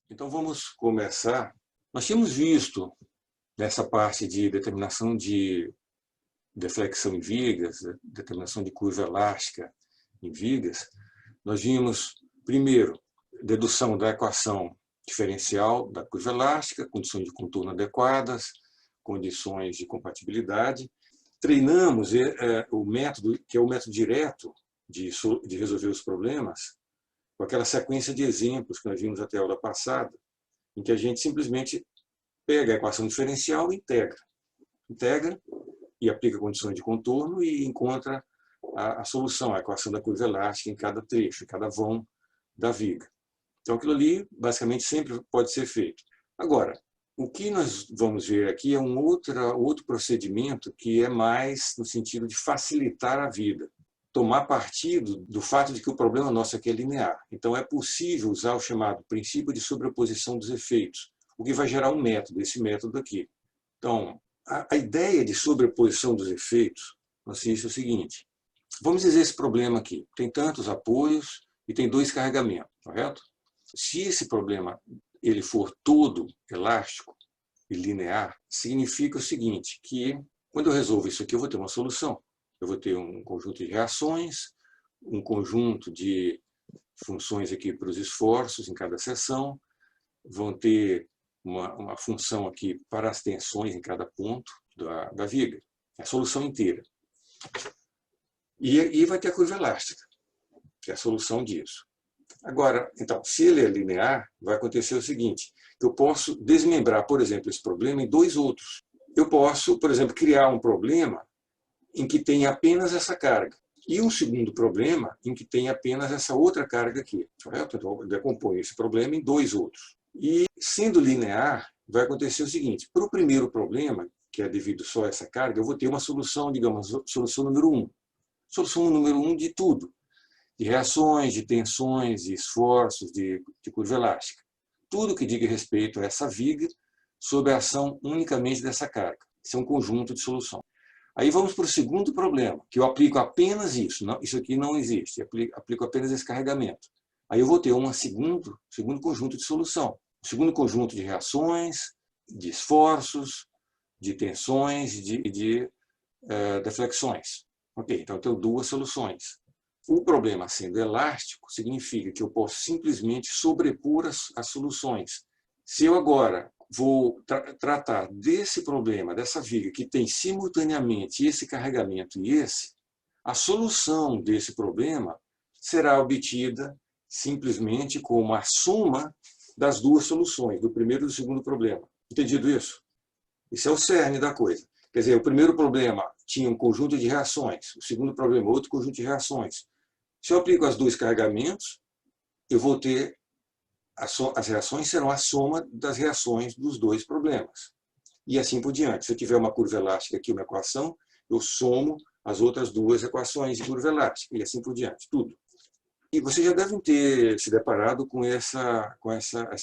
Então vamos começar. Nós tínhamos visto nessa parte de determinação de deflexão em vigas, determinação de curva elástica em vigas, nós vimos, primeiro, dedução da equação diferencial da curva elástica, condições de contorno adequadas, condições de compatibilidade. Treinamos o método, que é o método direto de resolver os problemas, com aquela sequência de exemplos que nós vimos até a aula passada, em que a gente simplesmente pega a equação diferencial e integra e aplica condições de contorno e encontra a solução, a equação da curva elástica em cada trecho, em cada vão da viga. Então, aquilo ali, basicamente, sempre pode ser feito. Agora, o que nós vamos ver aqui é um outro procedimento que é mais no sentido de facilitar a vida, tomar partido do fato de que o problema nosso aqui é linear. Então, é possível usar o chamado princípio de sobreposição dos efeitos, o que vai gerar um método, esse método aqui. Então, a ideia de sobreposição dos efeitos consiste no seguinte. Vamos dizer esse problema aqui. Tem tantos apoios e tem dois carregamentos, correto? Se esse problema ele for todo elástico e linear, significa o seguinte, que quando eu resolvo isso aqui, eu vou ter uma solução. Eu vou ter um conjunto de reações, um conjunto de funções aqui para os esforços em cada seção, vão ter uma função aqui para as tensões em cada ponto da viga, a solução inteira. E vai ter a curva elástica, que é a solução disso. Agora, então, se ele é linear, vai acontecer o seguinte, eu posso desmembrar, por exemplo, esse problema em dois outros. Eu posso, por exemplo, criar um problema em que tem apenas essa carga, e um segundo problema em que tem apenas essa outra carga aqui, correto? Então, eu decomponho esse problema em dois outros. E, sendo linear, vai acontecer o seguinte, para o primeiro problema, que é devido só a essa carga, eu vou ter uma solução, digamos, solução número 1. Solução número 1 de tudo. De reações, de tensões, de esforços, de curva elástica. Tudo que diga respeito a essa viga sob a ação unicamente dessa carga. Isso é um conjunto de solução. Aí vamos para o segundo problema, que eu aplico apenas isso. Não, isso aqui não existe, aplico apenas esse carregamento. Aí eu vou ter um segundo conjunto de solução. Um segundo conjunto de reações, de esforços, de tensões, de deflexões. Ok, então eu tenho duas soluções. O problema sendo elástico significa que eu posso simplesmente sobrepor as soluções. Se eu agora vou tratar desse problema, dessa viga, que tem simultaneamente esse carregamento e esse, a solução desse problema será obtida simplesmente como a soma das duas soluções, do primeiro e do segundo problema. Entendido isso? Isso é o cerne da coisa. Quer dizer, o primeiro problema tinha um conjunto de reações, o segundo problema outro conjunto de reações. Se eu aplico os dois carregamentos, eu vou ter as reações serão a soma das reações dos dois problemas. E assim por diante. Se eu tiver uma curva elástica aqui, uma equação, eu somo as outras duas equações de curva elástica, e assim por diante, tudo. E vocês já devem ter se deparado com essa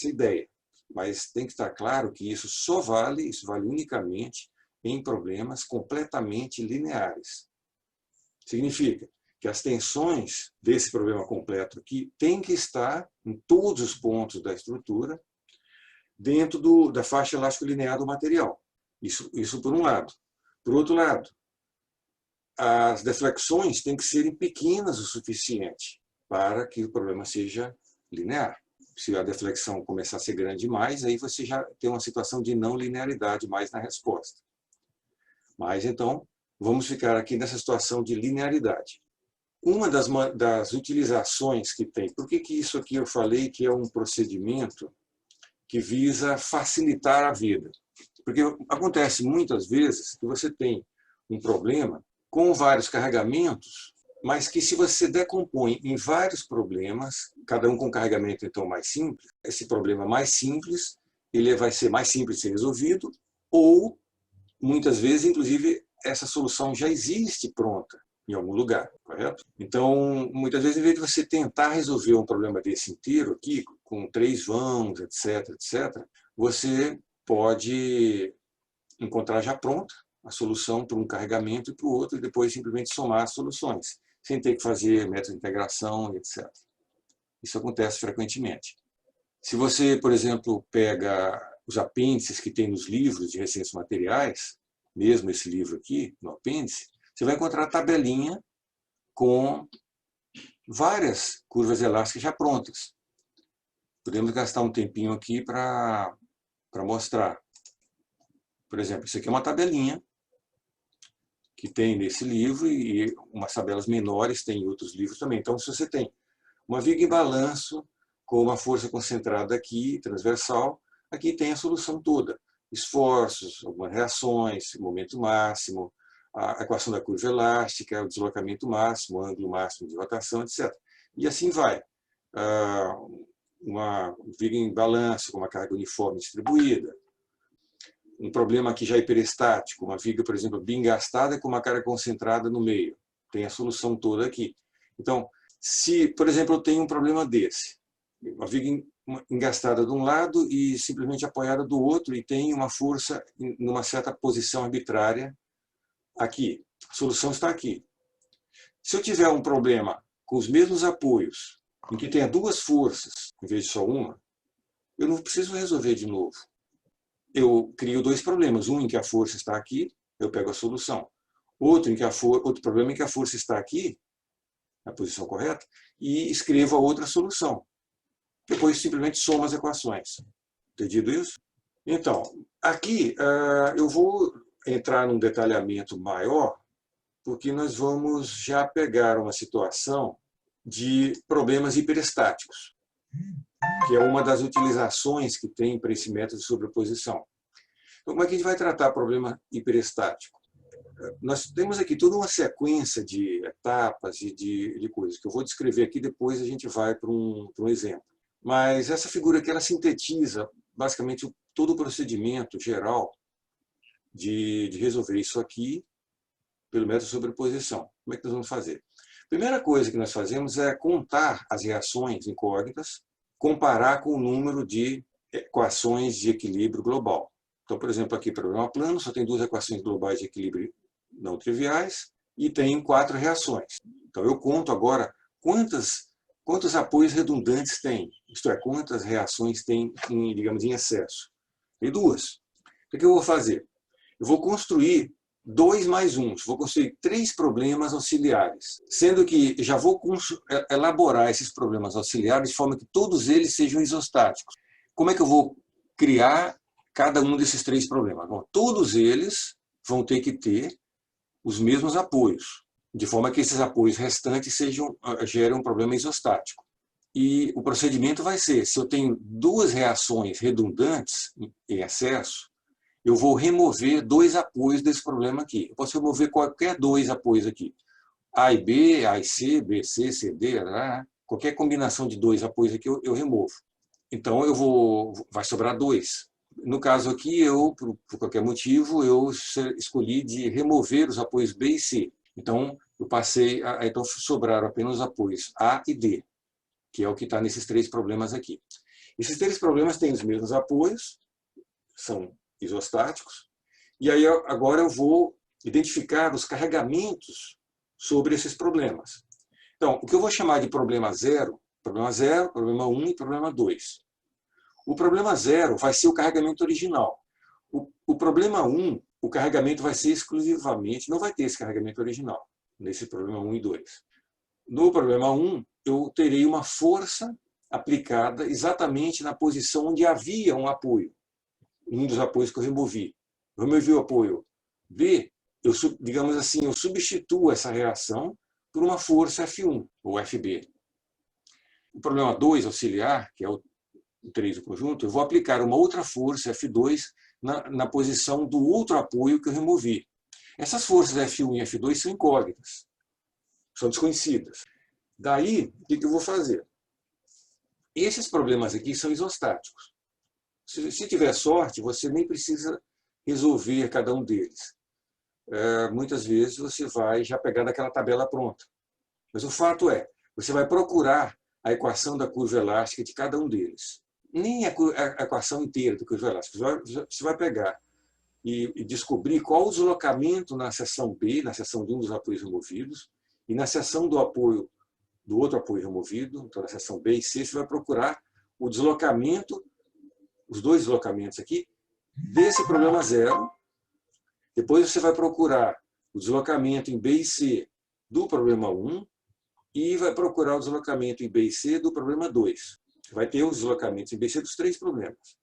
ideia, mas tem que estar claro que isso vale unicamente em problemas completamente lineares. Significa que as tensões desse problema completo aqui têm que estar em todos os pontos da estrutura dentro da faixa elástico-linear do material. Isso por um lado. Por outro lado, as deflexões têm que serem pequenas o suficiente para que o problema seja linear. Se a deflexão começar a ser grande demais, aí você já tem uma situação de não linearidade mais na resposta. Mas, então, vamos ficar aqui nessa situação de linearidade. Uma das utilizações que tem, por que isso aqui eu falei que é um procedimento que visa facilitar a vida? Porque acontece muitas vezes que você tem um problema com vários carregamentos, mas que se você decompõe em vários problemas, cada um com carregamento então mais simples, esse problema mais simples, ele vai ser mais simples de ser resolvido, ou muitas vezes, inclusive, essa solução já existe pronta em algum lugar, correto? Então, muitas vezes, em vez de você tentar resolver um problema desse inteiro aqui, com 3 vãos, etc., etc., você pode encontrar já pronta a solução para um carregamento e para o outro, e depois simplesmente somar as soluções, sem ter que fazer método de integração, etc. Isso acontece frequentemente. Se você, por exemplo, pega os apêndices que tem nos livros de recentes materiais, mesmo esse livro aqui, no apêndice, você vai encontrar a tabelinha com várias curvas elásticas já prontas. Podemos gastar um tempinho aqui para mostrar. Por exemplo, isso aqui é uma tabelinha que tem nesse livro e umas tabelas menores tem em outros livros também. Então, se você tem uma viga em balanço com uma força concentrada aqui, transversal, aqui tem a solução toda. Esforços, algumas reações, momento máximo, a equação da curva elástica, o deslocamento máximo, o ângulo máximo de rotação, etc. E assim vai. Uma viga em balanço com uma carga uniforme distribuída. Um problema aqui já hiperestático, uma viga, por exemplo, bem gastada com uma carga concentrada no meio. Tem a solução toda aqui. Então, se, por exemplo, eu tenho um problema desse, uma viga engastada de um lado e simplesmente apoiada do outro e tem uma força numa certa posição arbitrária aqui. A solução está aqui. Se eu tiver um problema com os mesmos apoios, em que tenha duas forças, em vez de só uma, eu não preciso resolver de novo. Eu crio dois problemas. Um em que a força está aqui, eu pego a solução. Outro problema em que a força está aqui, na posição correta, e escrevo a outra solução. Depois simplesmente somo as equações. Entendido isso? Então, aqui eu vou entrar num detalhamento maior, porque nós vamos já pegar uma situação de problemas hiperestáticos, que é uma das utilizações que tem para esse método de sobreposição. Então, como é que a gente vai tratar problema hiperestático? Nós temos aqui toda uma sequência de etapas e de coisas que eu vou descrever aqui, depois a gente vai para um exemplo. Mas essa figura aqui, ela sintetiza basicamente todo o procedimento geral de resolver isso aqui pelo método de sobreposição. Como é que nós vamos fazer? A primeira coisa que nós fazemos é contar as reações incógnitas, comparar com o número de equações de equilíbrio global. Então, por exemplo, aqui problema plano, só tem duas equações globais de equilíbrio não triviais e tem 4 reações. Então, eu conto agora quantos apoios redundantes tem, isto é, quantas reações tem, digamos, em excesso. Tem 2. O que eu vou fazer? Eu vou construir 2 mais 1, vou construir 3 problemas auxiliares, sendo que já vou elaborar esses problemas auxiliares de forma que todos eles sejam isostáticos. Como é que eu vou criar cada um desses 3 problemas? Bom, todos eles vão ter que ter os mesmos apoios, de forma que esses apoios restantes gerem um problema isostático. E o procedimento vai ser, se eu tenho 2 reações redundantes em excesso, eu vou remover 2 apoios desse problema aqui. Eu posso remover qualquer 2 apoios aqui. A e B, A e C, B, C, C, D, qualquer combinação de 2 apoios aqui eu removo. Então, vai sobrar 2. No caso aqui, por qualquer motivo, eu escolhi de remover os apoios B e C. Então, então sobraram apenas os apoios A e D, que é o que está nesses 3 problemas aqui. Esses 3 problemas têm os mesmos apoios, são isostáticos, e aí agora eu vou identificar os carregamentos sobre esses problemas. Então, o que eu vou chamar de problema 0, problema 1 e problema 2. O problema 0 vai ser o carregamento original. O problema 1, o carregamento vai ser exclusivamente, não vai ter esse carregamento original, nesse problema 1 e 2. No problema 1, eu terei uma força aplicada exatamente na posição onde havia um apoio, um dos apoios que eu removi. Eu removi o apoio B, digamos assim, eu substituo essa reação por uma força F1, ou FB. O problema 2, auxiliar, que é o 3 do conjunto, eu vou aplicar uma outra força, F2, na posição do outro apoio que eu removi. Essas forças F1 e F2 são incógnitas, são desconhecidas. Daí, o que eu vou fazer? Esses problemas aqui são isostáticos. Se tiver sorte, você nem precisa resolver cada um deles. Muitas vezes você vai já pegar daquela tabela pronta. Mas o fato é, você vai procurar a equação da curva elástica de cada um deles. Nem a equação inteira da curva elástica. Você vai pegar e descobrir qual o deslocamento na seção B, na seção de um dos apoios removidos, e na seção do outro apoio removido, então na seção B e C, você vai procurar o deslocamento, os dois deslocamentos aqui, desse problema 0. Depois você vai procurar o deslocamento em B e C do problema 1 e vai procurar o deslocamento em B e C do problema 2. Você vai ter os deslocamentos em B e C dos 3 problemas.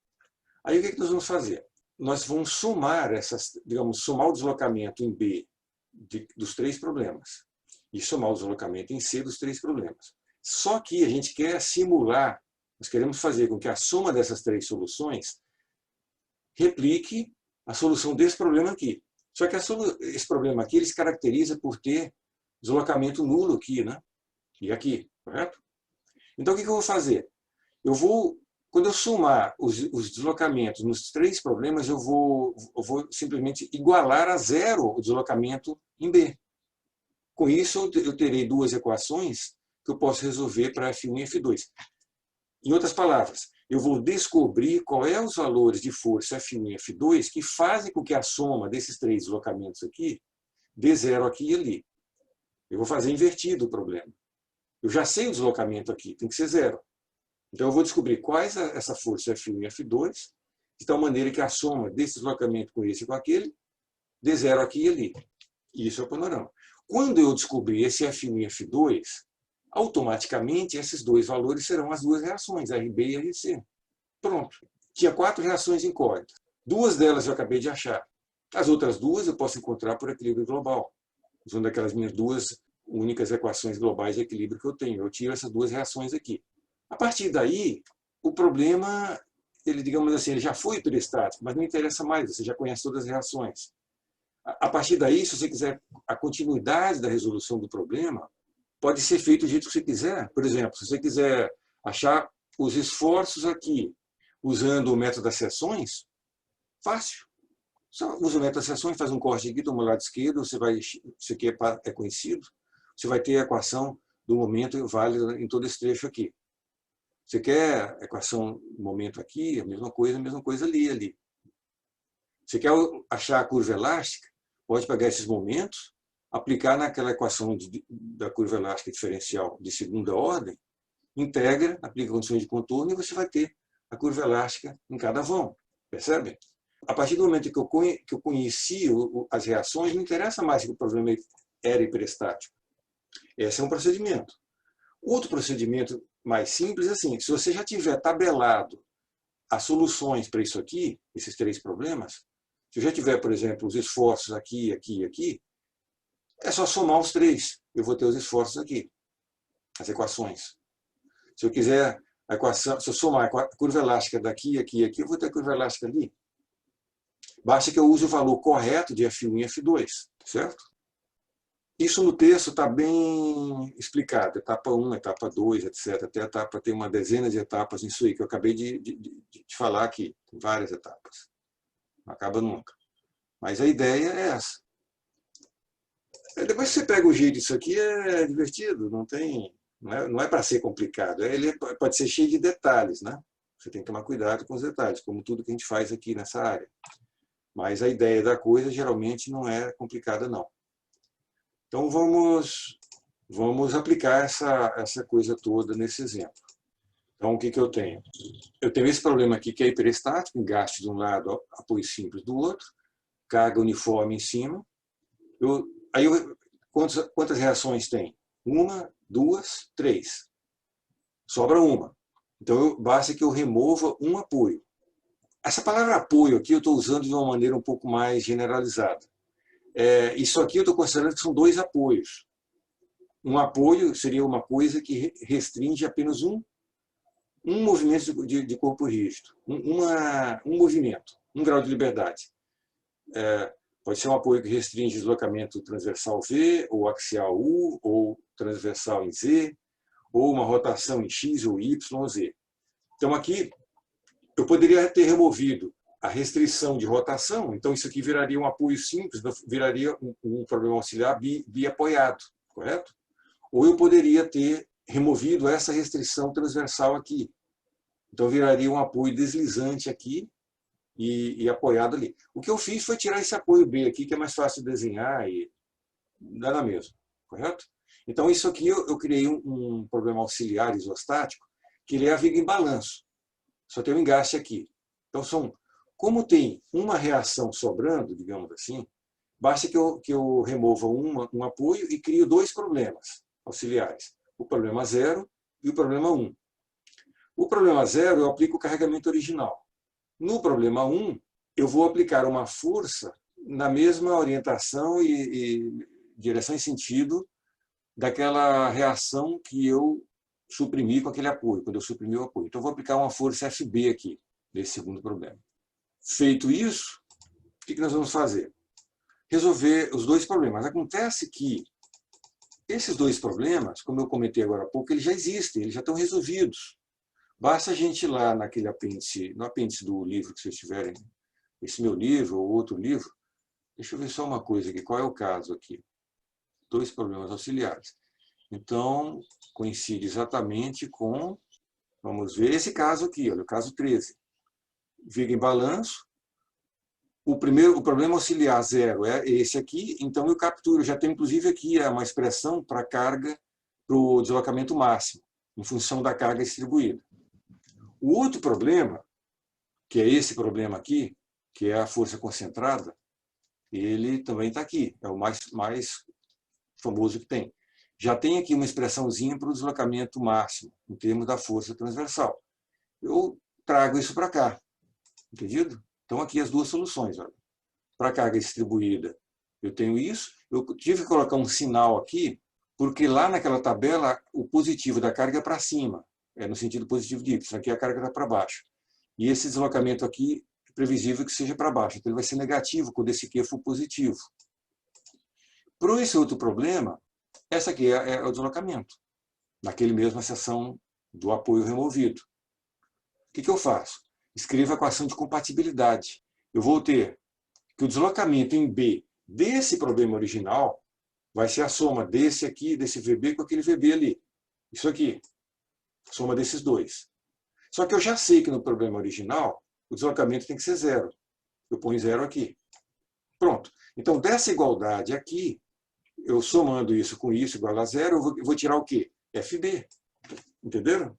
Aí o que nós vamos fazer? Nós vamos somar somar o deslocamento em B dos 3 problemas e somar o deslocamento em C dos 3 problemas. Só que a gente quer simular, nós queremos fazer com que a soma dessas 3 soluções replique a solução desse problema aqui. Só que esse problema aqui ele se caracteriza por ter deslocamento nulo aqui, né? E aqui, correto? Então o que eu vou fazer? Quando eu somar os deslocamentos nos 3 problemas, eu vou simplesmente igualar a 0 o deslocamento em B. Com isso, eu terei 2 equações que eu posso resolver para F1 e F2. Em outras palavras, eu vou descobrir qual é os valores de força F1 e F2 que fazem com que a soma desses 3 deslocamentos aqui dê 0 aqui e ali. Eu vou fazer invertido o problema. Eu já sei o deslocamento aqui, tem que ser 0. Então eu vou descobrir quais essa força F1 e F2, de tal maneira que a soma desse deslocamento com esse e com aquele dê 0 aqui e ali. Isso é o panorama. Quando eu descobrir esse F1 e F2, automaticamente esses 2 valores serão as 2 reações, RB e RC. Pronto. Tinha 4 reações incógnitas. 2 delas eu acabei de achar. As outras 2 eu posso encontrar por equilíbrio global, usando aquelas minhas 2 únicas equações globais de equilíbrio que eu tenho. Eu tiro essas 2 reações aqui. A partir daí, o problema, digamos assim, ele já foi hiperestático, mas não interessa mais, você já conhece todas as reações. A partir daí, se você quiser a continuidade da resolução do problema, pode ser feito do jeito que você quiser. Por exemplo, se você quiser achar os esforços aqui, usando o método das seções, fácil. Só usa o método das seções, faz um corte aqui, toma o lado esquerdo, isso aqui é conhecido, você vai ter a equação do momento válida em todo esse trecho aqui. Você quer a equação do momento aqui, a mesma coisa ali. Você quer achar a curva elástica, pode pegar esses momentos, aplicar naquela equação da curva elástica diferencial de segunda ordem, integra, aplica condições de contorno e você vai ter a curva elástica em cada vão. Percebe? A partir do momento que eu conheci as reações, não interessa mais que o problema era hiperestático. Esse é um procedimento. Outro procedimento mais simples é assim, se você já tiver tabelado as soluções para isso aqui, esses 3 problemas, se eu já tiver, por exemplo, os esforços aqui, aqui e aqui, é só somar os 3. Eu vou ter os esforços aqui, as equações. Se eu quiser a equação, se eu somar a curva elástica daqui, aqui e aqui, eu vou ter a curva elástica ali. Basta que eu use o valor correto de F1 e F2, certo? Isso no texto está bem explicado, etapa 1, etapa 2, etc. Até a etapa tem uma dezena de etapas nisso aí, que eu acabei de falar aqui. Tem várias etapas. Não acaba nunca. Mas a ideia é essa. Depois que você pega o jeito disso aqui, é divertido, não é para ser complicado. Ele pode ser cheio de detalhes, né? Você tem que tomar cuidado com os detalhes, como tudo que a gente faz aqui nessa área. Mas a ideia da coisa geralmente não é complicada, não. Então, vamos aplicar essa coisa toda nesse exemplo. Então, o que eu tenho? Eu tenho esse problema aqui, que é hiperestático, engaste de um lado, apoio simples do outro, carga uniforme em cima. Quantas reações tem? 1, 2, 3. Sobra uma. Então, basta que eu remova um apoio. Essa palavra apoio aqui eu estou usando de uma maneira um pouco mais generalizada. Isso aqui eu estou considerando que são 2 apoios. Um apoio seria uma coisa que restringe apenas um movimento de corpo rígido. Um movimento, um grau de liberdade. Pode ser um apoio que restringe deslocamento transversal V, ou axial U, ou transversal em Z, ou uma rotação em X ou Y ou Z. Então aqui eu poderia ter removido a restrição de rotação, então isso aqui viraria um apoio simples, viraria um problema auxiliar biapoiado, correto? Ou eu poderia ter removido essa restrição transversal aqui. Então viraria um apoio deslizante aqui e apoiado ali. O que eu fiz foi tirar esse apoio B aqui, que é mais fácil de desenhar e dá na mesma, correto? Então isso aqui eu criei um problema auxiliar isostático, que ele é a viga em balanço. Só tem um engaste aqui. Então, como tem uma reação sobrando, digamos assim, basta que eu remova um apoio e crio dois problemas auxiliares. O problema 0 e o problema 1. O problema 0 eu aplico o carregamento original. No problema 1, eu vou aplicar uma força na mesma orientação e direção e sentido daquela reação que eu suprimi com aquele apoio, quando eu suprimi o apoio. Então, eu vou aplicar uma força FB aqui, nesse segundo problema. Feito isso, o que nós vamos fazer? Resolver os dois problemas. Acontece que esses dois problemas, como eu comentei agora há pouco, eles já existem, eles já estão resolvidos. Basta a gente ir lá naquele apêndice, no apêndice do livro que vocês tiverem, esse meu livro ou outro livro. Deixa eu ver só uma coisa aqui, qual é o caso aqui? Dois problemas auxiliares. Então, coincide exatamente com, vamos ver esse caso aqui, olha, o caso 13. Viga em balanço. O problema auxiliar 0 é esse aqui, então eu capturo, já tenho inclusive aqui uma expressão para a carga, para o deslocamento máximo, em função da carga distribuída. O outro problema, que é esse problema aqui, que é a força concentrada, ele também está aqui, é o mais famoso que tem. Já tem aqui uma expressãozinha para o deslocamento máximo, em termos da força transversal. Eu trago isso para cá, entendido? Então, aqui as duas soluções. Para a carga distribuída, eu tenho isso. Eu tive que colocar um sinal aqui, porque lá naquela tabela, o positivo da carga é para cima, é no sentido positivo de Y. Aqui a carga está para baixo. E esse deslocamento aqui, é previsível que seja para baixo. Então, ele vai ser negativo quando esse Q for positivo. Para esse outro problema, essa aqui é o deslocamento, naquele mesma seção do apoio removido. O que eu faço? Escrevo a equação de compatibilidade. Eu vou ter que o deslocamento em B desse problema original vai ser a soma desse aqui, desse VB, com aquele VB ali. Isso aqui. Soma desses dois. Só que eu já sei que no problema original, o deslocamento tem que ser 0. Eu ponho 0 aqui. Pronto. Então, dessa igualdade aqui, eu somando isso com isso igual a 0, eu vou tirar o quê? FB. Entenderam?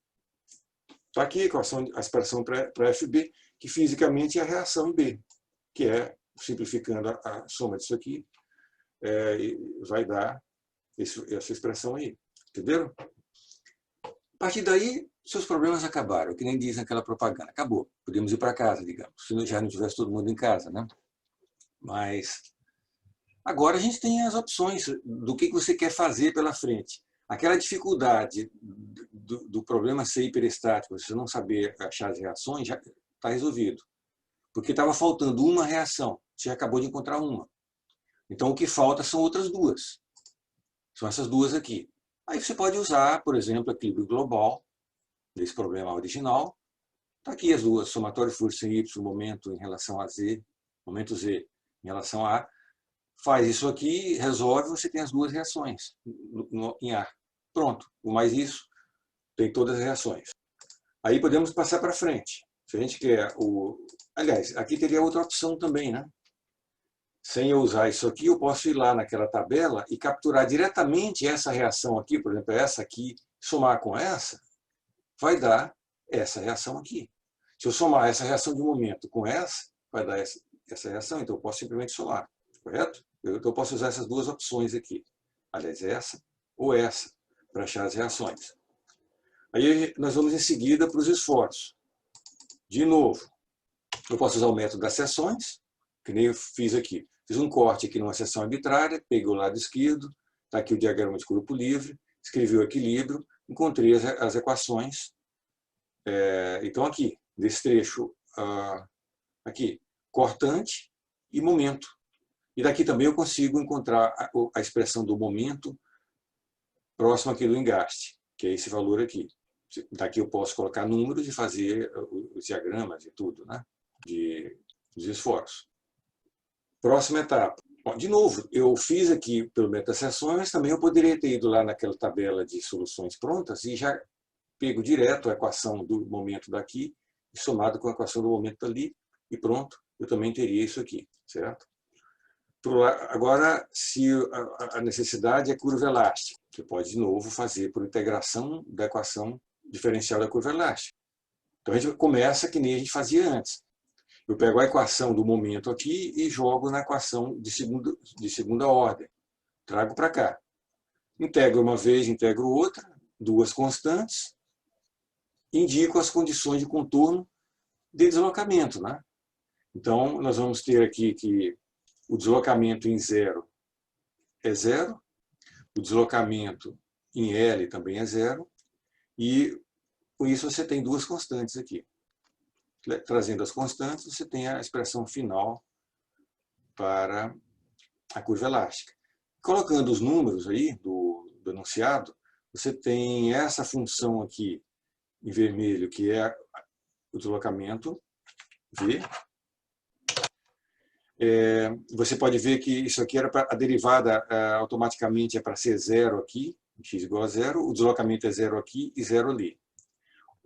Está aqui a expressão para FB, que fisicamente é a reação em B, que é, simplificando a soma disso aqui, vai dar essa expressão aí. Entenderam? A partir daí, seus problemas acabaram, que nem diz naquela propaganda. Acabou. Podemos ir para casa, digamos, se já não tivesse todo mundo em casa, né? Mas agora a gente tem as opções do que você quer fazer pela frente. Aquela dificuldade do problema ser hiperestático, você não saber achar as reações, já está resolvido. Porque estava faltando uma reação, você acabou de encontrar uma. Então, o que falta são outras duas. São essas duas aqui. Aí você pode usar, por exemplo, equilíbrio global, desse problema original. Está aqui as duas, somatório de força em Y, momento em relação a Z, momento Z em relação a A. Faz isso aqui, resolve, você tem as duas reações em A. Pronto, o mais isso, tem todas as reações. Aí podemos passar para frente. Se a gente quer Aliás, aqui teria outra opção também, né? Sem eu usar isso aqui, eu posso ir lá naquela tabela e capturar diretamente essa reação aqui, por exemplo, essa aqui, somar com essa, vai dar essa reação aqui. Se eu somar essa reação de momento com essa, vai dar essa reação, então eu posso simplesmente somar, correto? Então eu posso usar essas duas opções aqui. Aliás, essa ou essa, para achar as reações. Aí nós vamos em seguida para os esforços. De novo, eu posso usar o método das seções, que nem eu fiz aqui. Fiz um corte aqui numa seção arbitrária, peguei o lado esquerdo, está aqui o diagrama de grupo livre, escrevi o equilíbrio, encontrei as equações. Então aqui, desse trecho, aqui, cortante e momento. E daqui também eu consigo encontrar a expressão do momento próximo aqui do engaste, que é esse valor aqui. Daqui eu posso colocar números e fazer os diagramas e tudo, né? Dos esforços. Próxima etapa. Bom, de novo, eu fiz aqui pelo método das seções, mas também eu poderia ter ido lá naquela tabela de soluções prontas e já pego direto a equação do momento daqui e somado com a equação do momento dali e pronto, eu também teria isso aqui, certo? Agora, se a necessidade é curva elástica, você pode, de novo, fazer por integração da equação diferencial da curva elástica. Então a gente começa que nem a gente fazia antes. Eu pego a equação do momento aqui e jogo na equação de segunda ordem. Trago para cá. Integro uma vez, integro outra, duas constantes, indico as condições de contorno de deslocamento, né? Então, nós vamos ter aqui que o deslocamento em zero é zero, o deslocamento em L também é zero, e com isso você tem duas constantes aqui. Trazendo as constantes, você tem a expressão final para a curva elástica. Colocando os números aí do enunciado, você tem essa função aqui em vermelho, que é o deslocamento V. Você pode ver que isso aqui era a derivada automaticamente é para ser zero aqui, x igual a zero, o deslocamento é zero aqui e zero ali.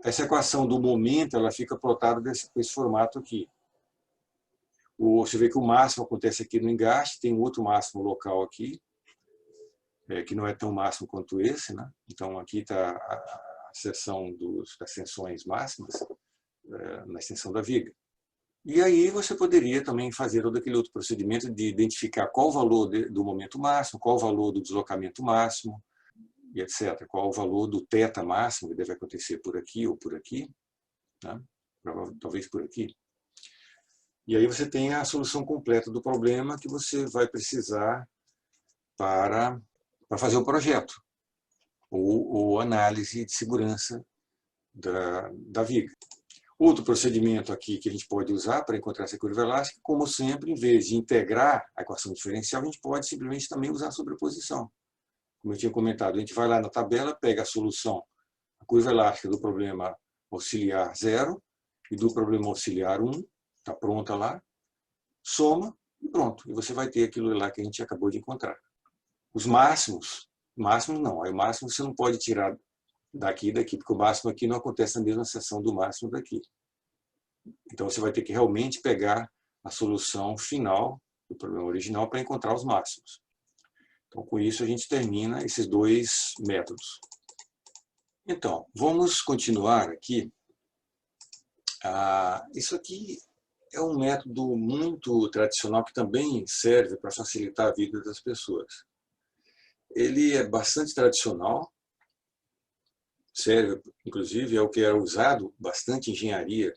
Essa equação do momento ela fica plotada com esse formato aqui. Você vê que o máximo acontece aqui no engaste, tem outro máximo local aqui, que não é tão máximo quanto esse, né? Então aqui está a seção das tensões máximas na extensão da viga. E aí você poderia também fazer todo aquele outro procedimento de identificar qual o valor do momento máximo, qual o valor do deslocamento máximo, e etc. Qual o valor do θ máximo, que deve acontecer por aqui ou por aqui, né? Talvez por aqui. E aí você tem a solução completa do problema que você vai precisar para fazer o projeto, ou análise de segurança da viga. Outro procedimento aqui que a gente pode usar para encontrar essa curva elástica, como sempre, em vez de integrar a equação diferencial, a gente pode simplesmente também usar a sobreposição. Como eu tinha comentado, a gente vai lá na tabela, pega a solução, a curva elástica do problema auxiliar 0 e do problema auxiliar 1, está pronta lá, soma e pronto. E você vai ter aquilo lá que a gente acabou de encontrar. Os máximos não, aí o máximo você não pode tirar daqui e daqui, porque o máximo aqui não acontece na mesma seção do máximo daqui. Então você vai ter que realmente pegar a solução final do problema original para encontrar os máximos. Então, com isso, a gente termina esses dois métodos. Então, vamos continuar aqui. Isso aqui é um método muito tradicional que também serve para facilitar a vida das pessoas. Ele é bastante tradicional, serve, inclusive, é o que era usado bastante em engenharia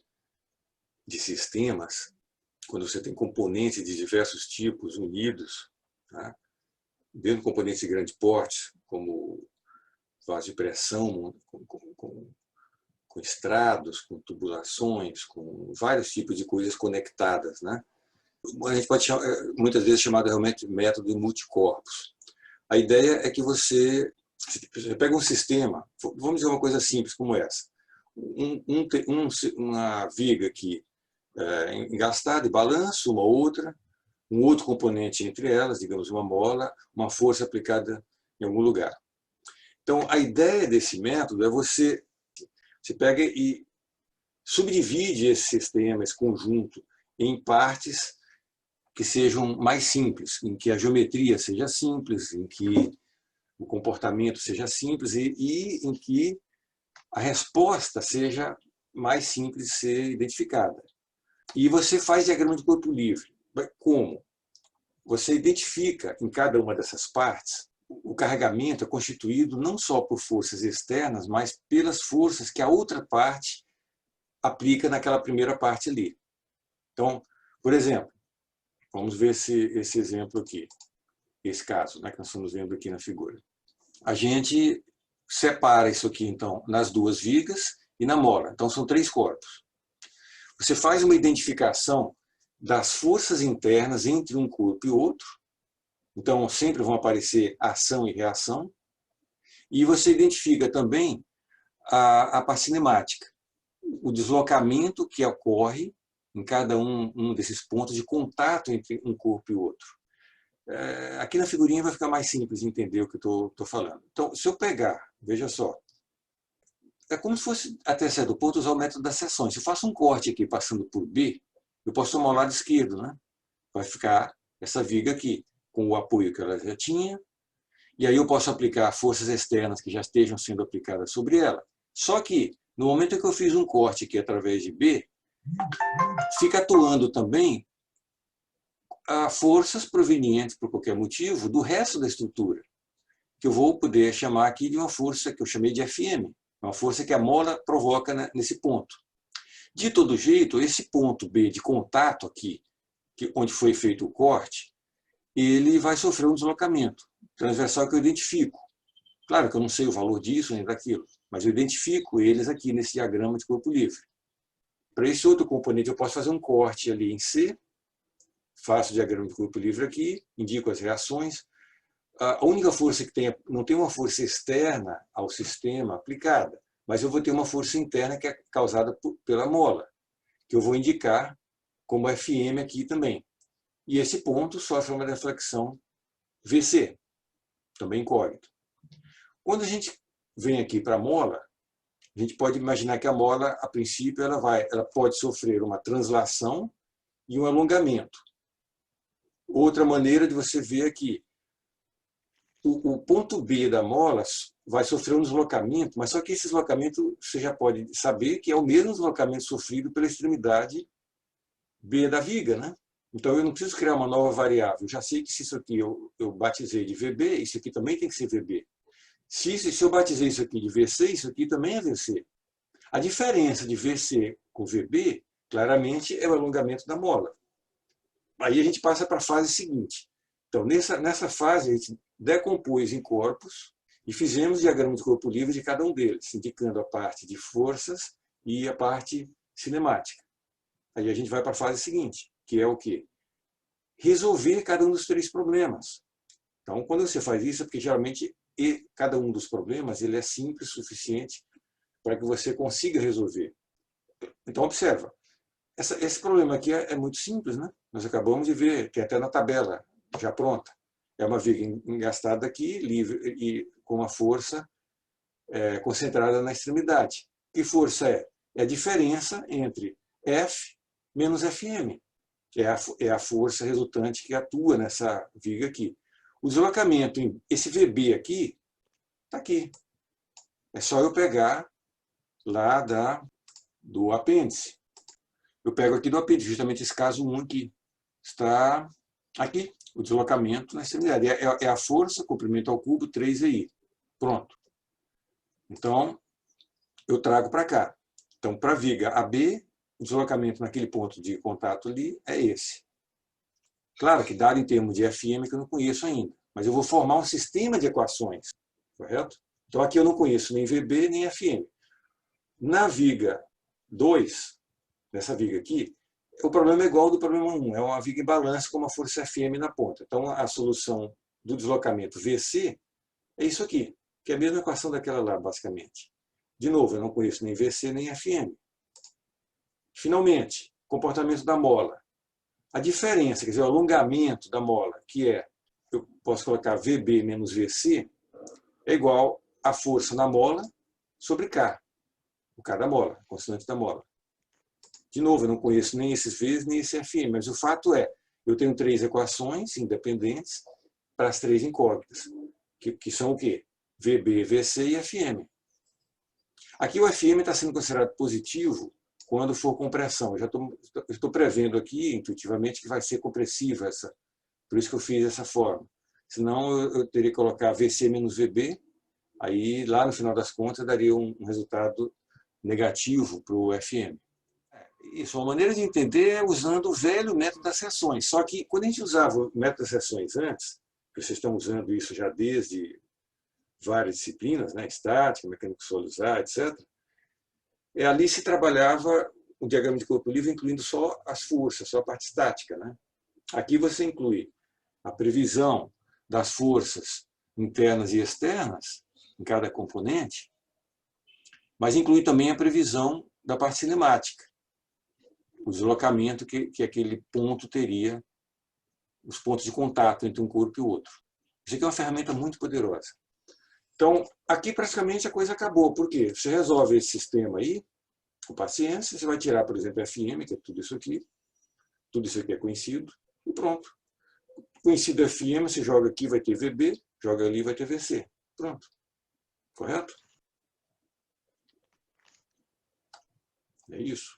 de sistemas, quando você tem componentes de diversos tipos unidos, tá? Desde componentes de grande porte, como vasos de pressão, com estrados, com tubulações, com vários tipos de coisas conectadas, né? A gente pode chamar, muitas vezes chamado realmente método de multicorpos. A ideia é que você pega um sistema, vamos dizer uma coisa simples como essa, uma viga aqui engastada e balanço, uma outra, um outro componente entre elas, digamos uma mola, uma força aplicada em algum lugar. Então, a ideia desse método é você pega e subdivide esse sistema, esse conjunto, em partes que sejam mais simples, em que a geometria seja simples, em que o comportamento seja simples e em que a resposta seja mais simples de ser identificada. E você faz diagrama de corpo livre. Como? Você identifica em cada uma dessas partes, o carregamento é constituído não só por forças externas, mas pelas forças que a outra parte aplica naquela primeira parte ali. Então, por exemplo, vamos ver esse exemplo aqui, esse caso, né, que nós estamos vendo aqui na figura. A gente separa isso aqui, então, nas duas vigas e na mola. Então, são 3 corpos. Você faz uma identificação das forças internas entre um corpo e outro. Então, sempre vão aparecer ação e reação. E você identifica também a parte cinemática, o deslocamento que ocorre em cada um desses pontos de contato entre um corpo e outro. Aqui na figurinha vai ficar mais simples de entender o que eu estou falando. Então, se eu pegar, veja só, é como se fosse, até certo ponto, usar o método das seções. Se eu faço um corte aqui passando por B, eu posso tomar o lado esquerdo, né? Vai ficar essa viga aqui, com o apoio que ela já tinha, e aí eu posso aplicar forças externas que já estejam sendo aplicadas sobre ela. Só que, no momento em que eu fiz um corte aqui através de B, fica atuando também forças provenientes, por qualquer motivo, do resto da estrutura, que eu vou poder chamar aqui de uma força que eu chamei de FM, uma força que a mola provoca nesse ponto. De todo jeito, esse ponto B de contato aqui, onde foi feito o corte, ele vai sofrer um deslocamento transversal que eu identifico. Claro que eu não sei o valor disso nem daquilo, mas eu identifico eles aqui nesse diagrama de corpo livre. Para esse outro componente, eu posso fazer um corte ali em C, faço o diagrama de corpo livre aqui, indico as reações. A única força que tem, não tem uma força externa ao sistema aplicada, mas eu vou ter uma força interna que é causada pela mola, que eu vou indicar como FM aqui também. E esse ponto sofre uma deflexão VC, também incógnito. Quando a gente vem aqui para a mola, a gente pode imaginar que a mola, a princípio, ela pode sofrer uma translação e um alongamento. Outra maneira de você ver aqui, o ponto B da mola vai sofrer um deslocamento, mas só que esse deslocamento você já pode saber que é o mesmo deslocamento sofrido pela extremidade B da viga, né? Então eu não preciso criar uma nova variável. Eu já sei que se isso aqui eu batizei de VB, isso aqui também tem que ser VB. Se eu batizei isso aqui de VC, isso aqui também é VC. A diferença de VC com VB, claramente, é o alongamento da mola. Aí a gente passa para a fase seguinte. Então, nessa fase, a gente decompôs em corpos e fizemos diagrama de corpo livre de cada um deles, indicando a parte de forças e a parte cinemática. Aí a gente vai para a fase seguinte, que é o quê? Resolver cada um dos três problemas. Então, quando você faz isso, é porque geralmente cada um dos problemas ele é simples o suficiente para que você consiga resolver. Então, observa. Esse problema aqui é muito simples, né? Nós acabamos de ver, que até na tabela já pronta. É uma viga engastada aqui, livre e com uma força concentrada na extremidade. Que força é? É a diferença entre F menos FM, que é a força resultante que atua nessa viga aqui. O deslocamento, esse VB aqui, está aqui. É só eu pegar lá do apêndice. Eu pego aqui do apêndice, justamente esse caso 1 aqui. Está aqui, o deslocamento na extremidade. É a força, comprimento ao cubo, 3EI. Pronto. Então, eu trago para cá. Então, para a viga AB, o deslocamento naquele ponto de contato ali é esse. Claro que dado em termos de FM que eu não conheço ainda, mas eu vou formar um sistema de equações, correto? Então aqui eu não conheço nem VB nem FM. Na viga 2, nessa viga aqui, o problema é igual ao do problema 1, é uma viga em balanço com uma força FM na ponta. Então a solução do deslocamento VC é isso aqui, que é a mesma equação daquela lá, basicamente. De novo, eu não conheço nem VC nem FM. Finalmente, comportamento da mola. A diferença, quer dizer, o alongamento da mola, que eu posso colocar VB menos VC, é igual a força na mola sobre K, o K da mola, a constante da mola. De novo, eu não conheço nem esses Vs, nem esse FM, mas o fato é, eu tenho 3 equações independentes para as 3 incógnitas, que são o quê? VB, VC e FM. Aqui o FM está sendo considerado positivo quando for compressão. Eu já estou prevendo aqui, intuitivamente, que vai ser compressiva essa. Por isso que eu fiz dessa forma. Senão eu teria que colocar VC menos VB, aí lá no final das contas daria um resultado negativo para o FM. Isso, uma maneira de entender é usando o velho método das seções. Só que quando a gente usava o método das seções antes, que vocês estão usando isso já desde várias disciplinas, né, estática, mecânica sólido, etc., ali se trabalhava o diagrama de corpo livre incluindo só as forças, só a parte estática, né? Aqui você inclui a previsão das forças internas e externas em cada componente, mas inclui também a previsão da parte cinemática, o deslocamento que aquele ponto teria, os pontos de contato entre um corpo e o outro. Isso aqui é uma ferramenta muito poderosa. Então, aqui praticamente a coisa acabou. Por quê? Você resolve esse sistema aí, com paciência, você vai tirar, por exemplo, FM, que é tudo isso aqui é conhecido, e pronto. Conhecido FM, você joga aqui, vai ter VB, joga ali, vai ter VC. Pronto. Correto? É isso.